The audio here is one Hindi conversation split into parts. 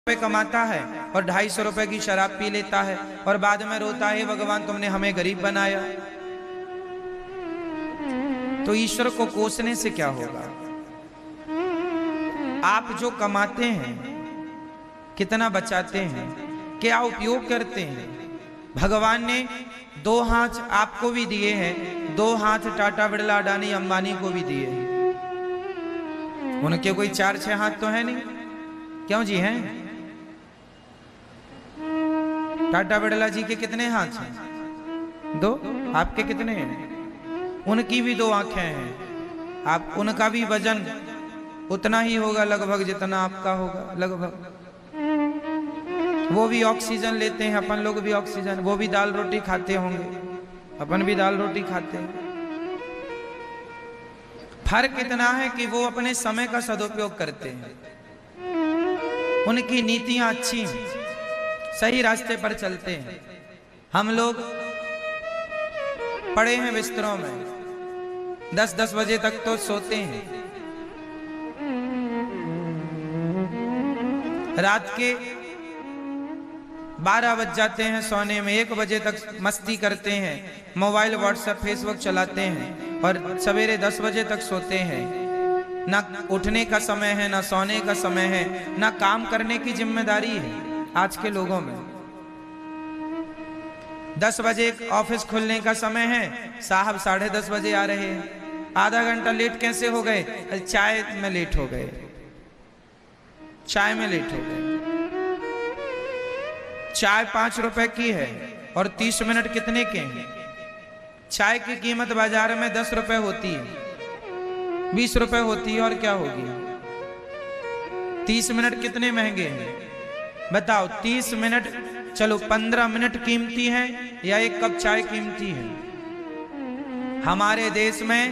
रुपए कमाता है और 250 रुपए की शराब पी लेता है और बाद में रोता है भगवान तुमने हमें गरीब बनाया। तो ईश्वर को कोसने से क्या होगा? आप जो कमाते हैं कितना बचाते हैं, क्या उपयोग करते हैं? भगवान ने 2 हाथ आपको भी दिए हैं, 2 हाथ टाटा बिरला अडानी अंबानी को भी दिए हैं। उनके कोई 4-6 हाथ तो है नहीं, क्यों जी हैं? टाटा बिरला जी के कितने हाथ हैं? 2। आपके कितने हैं? उनकी भी 2 आंखें हैं। आप उनका भी वजन उतना ही होगा लगभग जितना आपका होगा लगभग। वो भी ऑक्सीजन लेते हैं, अपन लोग भी ऑक्सीजन। वो भी दाल रोटी खाते होंगे, अपन भी दाल रोटी खाते हैं। फर्क इतना है कि वो अपने समय का सदुपयोग करते हैं, उनकी नीतियां अच्छी हैं, सही रास्ते पर चलते हैं। हम लोग पड़े हैं बिस्तरों में, 10-10 बजे तक तो सोते हैं, रात के 12 बज जाते हैं सोने में, 1 बजे तक मस्ती करते हैं, मोबाइल व्हाट्सएप फेसबुक चलाते हैं और सवेरे 10 बजे तक सोते हैं। ना उठने का समय है, ना सोने का समय है, ना काम करने की जिम्मेदारी है आज के लोगों में। 10 बजे ऑफिस खुलने का समय है, साहब 10:30 बजे आ रहे हैं। आधा घंटा लेट कैसे हो गए? चाय में लेट हो गए, चाय में लेट हो गए। चाय 5 रुपए की है और 30 मिनट कितने के हैं? चाय की कीमत बाजार में 10 रुपए होती है, 20 रुपए होती है, और क्या होगी? 30 मिनट कितने महंगे हैं बताओ? 30 मिनट, चलो 15 मिनट कीमती है या 1 कप चाय कीमती है? हमारे देश में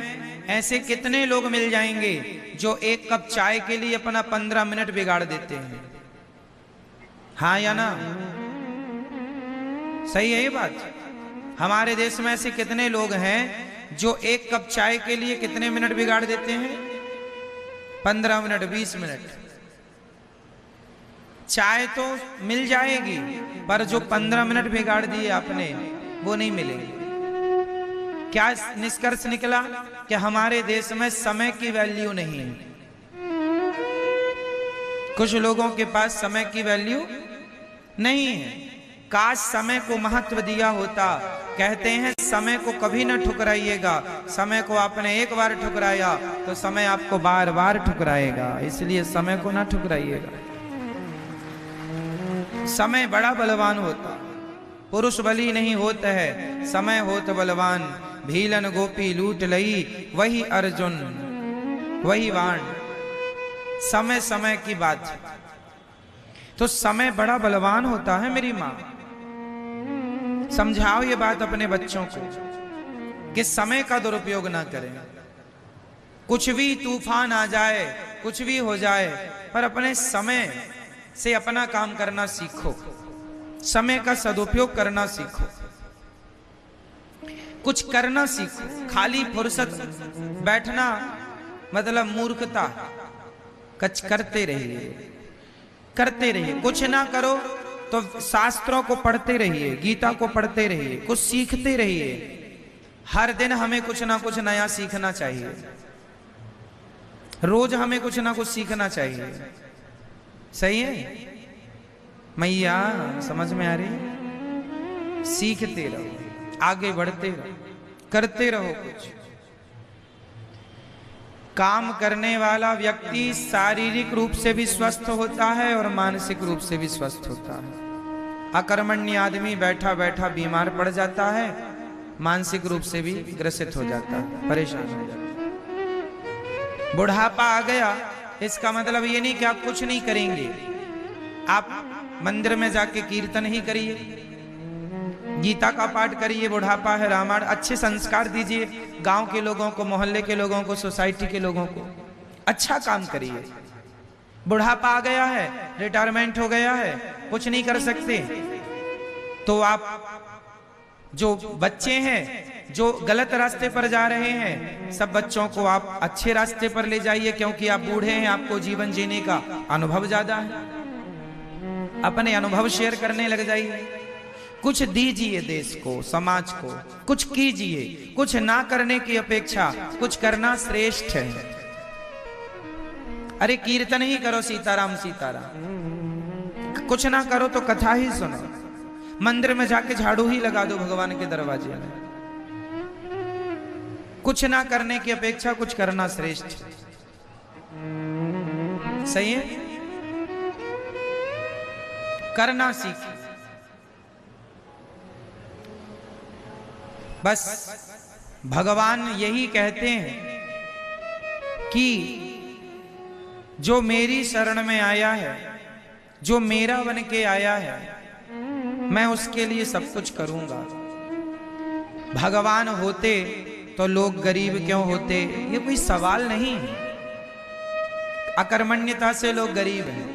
ऐसे कितने लोग मिल जाएंगे जो 1 कप चाय के लिए अपना 15 मिनट बिगाड़ देते हैं? हाँ या ना? सही है ये बात? हमारे देश में ऐसे कितने लोग हैं जो 1 कप चाय के लिए कितने मिनट बिगाड़ देते हैं? 15 मिनट, 20 मिनट। चाय तो मिल जाएगी पर जो 15 मिनट बिगाड़ दिए आपने वो नहीं मिलेगी। क्या निष्कर्ष निकला? कि हमारे देश में समय की वैल्यू नहीं है। कुछ लोगों के पास समय की वैल्यू नहीं है। काश समय को महत्व दिया होता। कहते हैं समय को कभी न ठुकराइएगा, समय को आपने एक बार ठुकराया तो समय आपको बार बार ठुकराएगा, इसलिए समय को ना ठुकराइएगा। समय बड़ा बलवान होता, पुरुष बली नहीं होता है, समय होत बलवान। भीलन गोपी लूट लई वही अर्जुन वही बाण। समय समय की बात है तो समय बड़ा बलवान होता है। मेरी माँ समझाओ ये बात अपने बच्चों को कि समय का दुरुपयोग ना करें। कुछ भी तूफान आ जाए, कुछ भी हो जाए, पर अपने समय से अपना काम करना सीखो, समय का सदुपयोग करना सीखो, कुछ करना सीखो। खाली फुर्सत बैठना मतलब मूर्खता। करते रहिए, करते रहिए। कुछ ना करो तो शास्त्रों को पढ़ते रहिए, गीता को पढ़ते रहिए, कुछ सीखते रहिए। हर दिन हमें कुछ ना कुछ नया सीखना चाहिए, रोज हमें कुछ ना कुछ सीखना चाहिए। सही है मैया? समझ में आ रही? सीखते रहो, आगे बढ़ते रहो, करते रहो। कुछ काम करने वाला व्यक्ति शारीरिक रूप से भी स्वस्थ होता है और मानसिक रूप से भी स्वस्थ होता है। अकर्मण्य आदमी बैठा बैठा बीमार पड़ जाता है, मानसिक रूप से भी ग्रसित हो जाता है, परेशान हो जाता है। बुढ़ापा आ गया इसका मतलब ये नहीं कि आप कुछ नहीं करेंगे। आप मंदिर में जाके कीर्तन ही करिए, गीता का पाठ करिए, बुढ़ापा है, रामायण, अच्छे संस्कार दीजिए गांव के लोगों को, मोहल्ले के लोगों को, सोसाइटी के लोगों को। अच्छा काम करिए। बुढ़ापा आ गया है, रिटायरमेंट हो गया है, कुछ नहीं कर सकते, तो आप जो बच्चे हैं जो गलत रास्ते पर जा रहे हैं, सब बच्चों को आप अच्छे रास्ते पर ले जाइए, क्योंकि आप बूढ़े हैं, आपको जीवन जीने का अनुभव ज्यादा है। अपने अनुभव शेयर करने लग जाइए। कुछ दीजिए देश को, समाज को, कुछ कीजिए। कुछ ना करने की अपेक्षा कुछ करना श्रेष्ठ है। अरे कीर्तन ही करो सीताराम सीताराम, कुछ ना करो तो कथा ही सुनो, मंदिर में जाके झाड़ू ही लगा दो भगवान के दरवाजे में। कुछ ना करने की अपेक्षा कुछ करना श्रेष्ठ। सही है, करना सीखिए। बस भगवान यही कहते हैं कि जो मेरी शरण में आया है, जो मेरा बन के आया है, मैं उसके लिए सब कुछ करूंगा। भगवान होते तो लोग गरीब क्यों होते, ये कोई सवाल नहीं है। अकर्मण्यता से लोग गरीब हैं।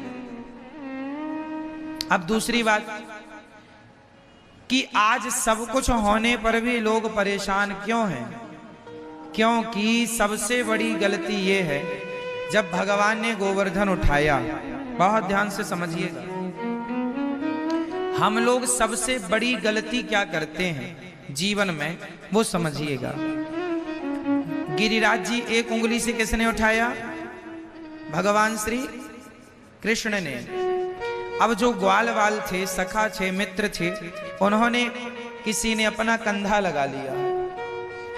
अब दूसरी बात कि आज सब कुछ होने पर भी लोग परेशान क्यों हैं? क्योंकि सबसे बड़ी गलती ये है, जब भगवान ने गोवर्धन उठाया, बहुत ध्यान से समझिएगा, हम लोग सबसे बड़ी गलती क्या करते हैं जीवन में, वो समझिएगा। गिरिराज जी एक उंगली से किसने उठाया? भगवान श्री कृष्ण ने। अब जो ग्वाल वाल थे, सखा थे, मित्र थे, उन्होंने, किसी ने अपना कंधा लगा लिया,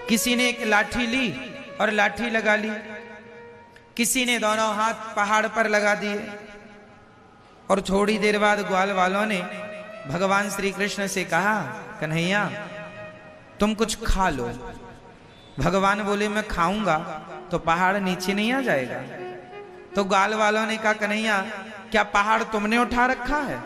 किसी ने एक लाठी ली और लाठी लगा ली, किसी ने दोनों हाथ पहाड़ पर लगा दिए। और थोड़ी देर बाद ग्वाल वालों ने भगवान श्री कृष्ण से कहा, कन्हैया तुम कुछ खा लो। भगवान बोले मैं खाऊंगा तो पहाड़ नीचे नहीं आ जाएगा? तो ग्वाल वालों ने कहा, कन्हैया क्या पहाड़ तुमने उठा रखा है?